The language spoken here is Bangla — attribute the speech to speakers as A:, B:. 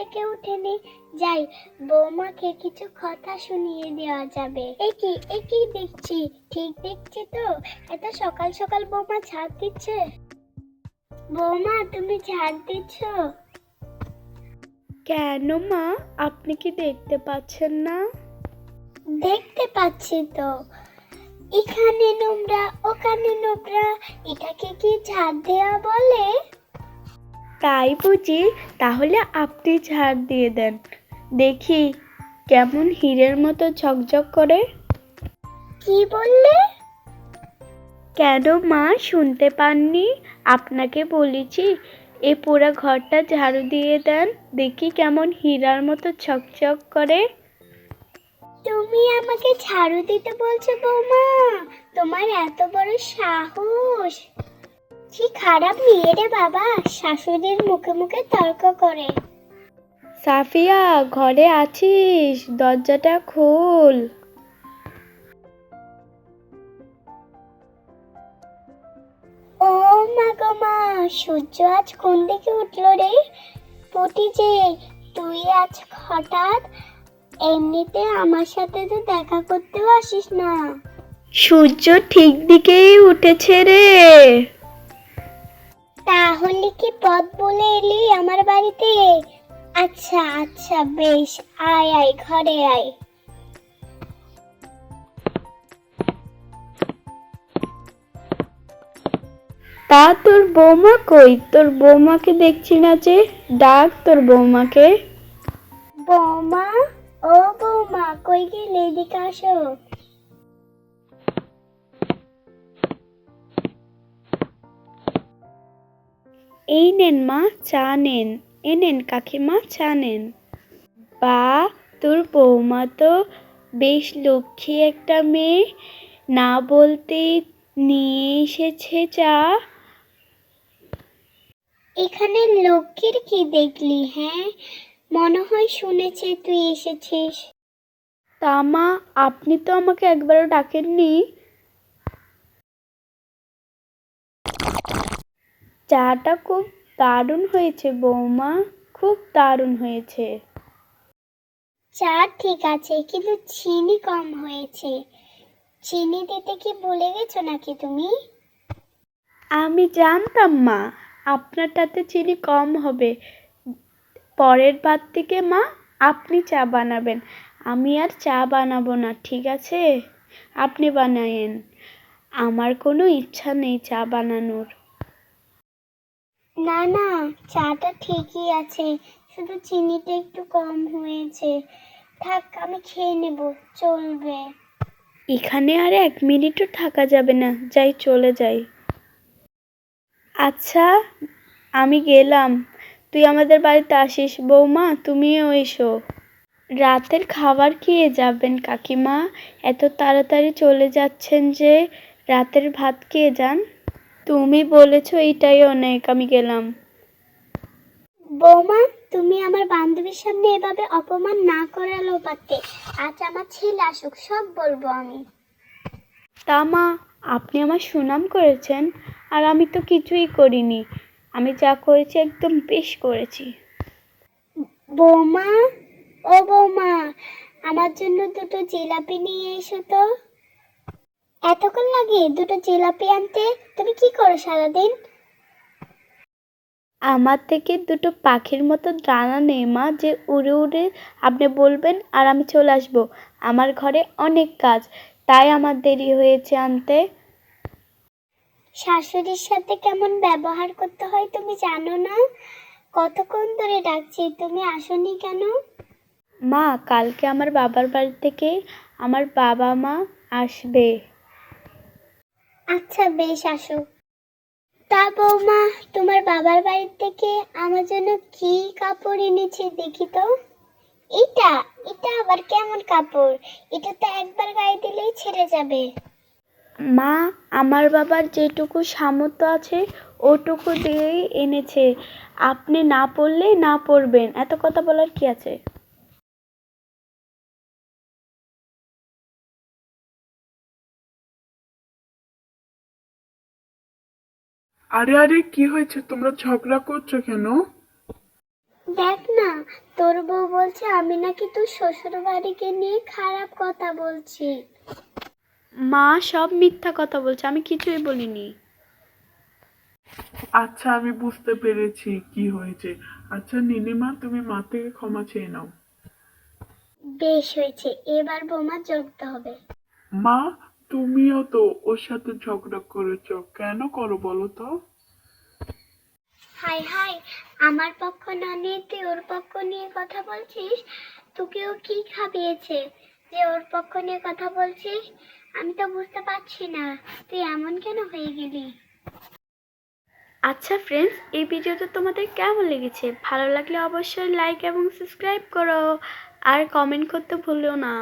A: থেকে উঠেনি। যাই, বৌমাকে কিছু কথা শুনিয়ে দেওয়া যাবে। একই দেখছি, ঠিক দেখছি তো? এত সকাল সকাল বৌমা ঝাড় দিচ্ছে। বৌমা, তুমি ঝাড় দিচ্ছ?
B: কেন মা, আপনি কি দেখতে পাচ্ছেন না?
A: দেখতে পাচ্ছি তো, এখানে নোংরা ওখানে নোংরা, এটাকে কি ঝাড় দেওয়া বলে?
B: তাই বুঝি? তাহলে আপনি ঝাড় দিয়ে দেন, দেখি কেমন হীরের মতো ঝকঝক করে।
A: কি বললে?
B: কেন মা, শুনতে পাননি? আপনাকে বলেছি এ পুরো ঘরটা ঝাড়ু দিয়ে দেন, দেখি কেমন হীরার মতো ঝকঝক করে।
A: তুমি আমাকে ঝাড়ু দিতে বলছো বৌমা? তোমার এত বড় সাহস! কি খারাপ মেয়ে রে বাবা, শাশুড়ির মুখে মুখে তর্ক করে।
B: সাফিয়া, ঘরে আছিস? দরজাটা খোল।
A: ও মা গো মা, সূর্য আজ কোন দিকে উঠলো রে? পটি যে, তুই আজ হঠাৎ? এমনিতে আমার সাথে তো দেখা করতেও আসিস না।
B: সূর্য ঠিক দিকেই উঠেছে রে।
A: তাহলে কি পথ বলে এলি আমার বাড়িতে? আচ্ছা আচ্ছা, বেশ, আয় আয়, ঘরে আয়।
B: তা তোর বৌমা কই? তোর বৌমাকে দেখছি না যে, ডাক তোর বৌমাকে।
A: বৌমা, ও বৌমা, কই গেলে? এদিকে আসো।
B: এই নেন মা, চা নেন। এ নেন কাকিমা, চা নেন। বা, তোর বৌমা তো বেশ লক্ষ্মী একটা মেয়ে, না বলতেই নিয়ে এসেছে চা।
A: এখানে লক্ষ্মীর কি দেখলি? হ্যাঁ, মনে হয় শুনেছে তুই এসেছিস।
B: তা মা, আপনি তো আমাকে একবারও ডাকেননি। চাটা খুব দারুণ হয়েছে বৌমা, খুব দারুণ হয়েছে।
A: চা ঠিক আছে, কিন্তু চিনি কম হয়েছে। চিনি দিতে কি ভুলে গেছো নাকি তুমি?
B: আমি জানতাম মা, আপনারটাতে চিনি কম হবে। পরের বার থেকে মা, আপনি চা বানাবেন, আমি আর চা বানাবো না, ঠিক আছে? আপনি বানায়েন, আমার কোনো ইচ্ছা নেই চা বানানোর।
A: না না, চাটা ঠিকই আছে, শুধু চিনিটা একটু কম হয়েছে। থাক, আমি খেয়ে নেব, চলবে।
B: এখানে আর 1 মিনিটও থাকা যাবে না, যাই, চলে যাই। আচ্ছা, আমি গেলাম, তুই আমাদের বাড়িতে আসিস। বৌমা, তুমিও এসো। রাতের খাবার খেয়ে যাবেন কাকিমা? এত তাড়াতাড়ি চলে যাচ্ছেন যে, রাতের ভাত খেয়ে যান। তুমি বলেছো এটাই অনেক, আমি গেলাম।
A: বৌমা, তুমি আমার বান্ধবীর সামনে এভাবে অপমান না করালেও পারতে। আজ আমার ছেলে আসুক, সব বলবো আমি।
B: তা মা, আপনি আমার সুনাম করেছেন, আর আমি তো কিছুই করিনি। আমি যা করেছি একদম বেশ করেছি।
A: বৌমা, ও বৌমা, আমার জন্য দুটো জিলাপি নিয়ে এসো তো। এতক্ষণ লাগে দুটো জিলাপি আনতে? তুমি কি করো সারাদিন?
B: আমার থেকে দুটো পাখির মতো ডানা নেই মা, যে উড়ে উড়ে আপনি বলবেন আর আমি চলে আসবো। আমার ঘরে অনেক কাজ, তাই আমার দেরি হয়েছে আনতে।
A: শাশুড়ির সাথে কেমন ব্যবহার করতে হয় তুমি জানো না? কতক্ষণ ধরে ডাকছি, তুমি আসোনি কেন?
B: মা, কালকে আমার বাবার বাড়ি থেকে আমার বাবা মা আসবে।
A: আচ্ছা বেশ, আসো। তা বৌমা, তোমার বাবার বাড়ি থেকে আমার জন্য কি কাপড় এনেছে দেখি তো। এটা এটা আবার কেমন কাপড়? এটা তো একবার গায়ে দিলেই ছেড়ে যাবে।
B: মা, আমার বাবার যেটুকু সামর্থ্য আছে ওটুকু দিয়েই এনেছে, আপনি না পড়লে না পড়বেন, এত কথা বলার কি আছে?
C: আরে আরে, কি হয়েছে? তোমরা ঝগড়া করছো কেন?
A: দেখ না, তোর বউ বলছে আমি নাকি তোর শ্বশুর বাড়িকে নিয়ে খারাপ কথা বলছি।
B: মা সব মিথ্যা কথা বলছে, আমি কিছুই বলিনি।
C: আচ্ছা, আমি বুঝতে পেরেছি কি হয়েছে। আচ্ছা নীলিমা, তুমি মা থেকে ক্ষমা চেয়ে নাও।
A: বেশ হয়েছে, এবার বোমা জগতে হবে।
C: মা, তুমিও তো ওর সাথে ঝগড়া করেছো, কেন করো বলো তো?
A: হাই হাই, আমার পক্ষ না নিয়ে তুই ওর পক্ষ নিয়ে কথা বলছিস? তোকেও কি খাবিয়েছে যে ওর পক্ষ নিয়ে কথা বলছিস? আমি তো বুঝতে পারছি না, তুই এমন কেন হয়ে গেলি?
B: আচ্ছা ফ্রেন্ডস, এই ভিডিওটা তোমাদের কেমন লেগেছে? ভালো লাগলে অবশ্যই লাইক এবং সাবস্ক্রাইব করো, আর কমেন্ট করতে ভুলো না।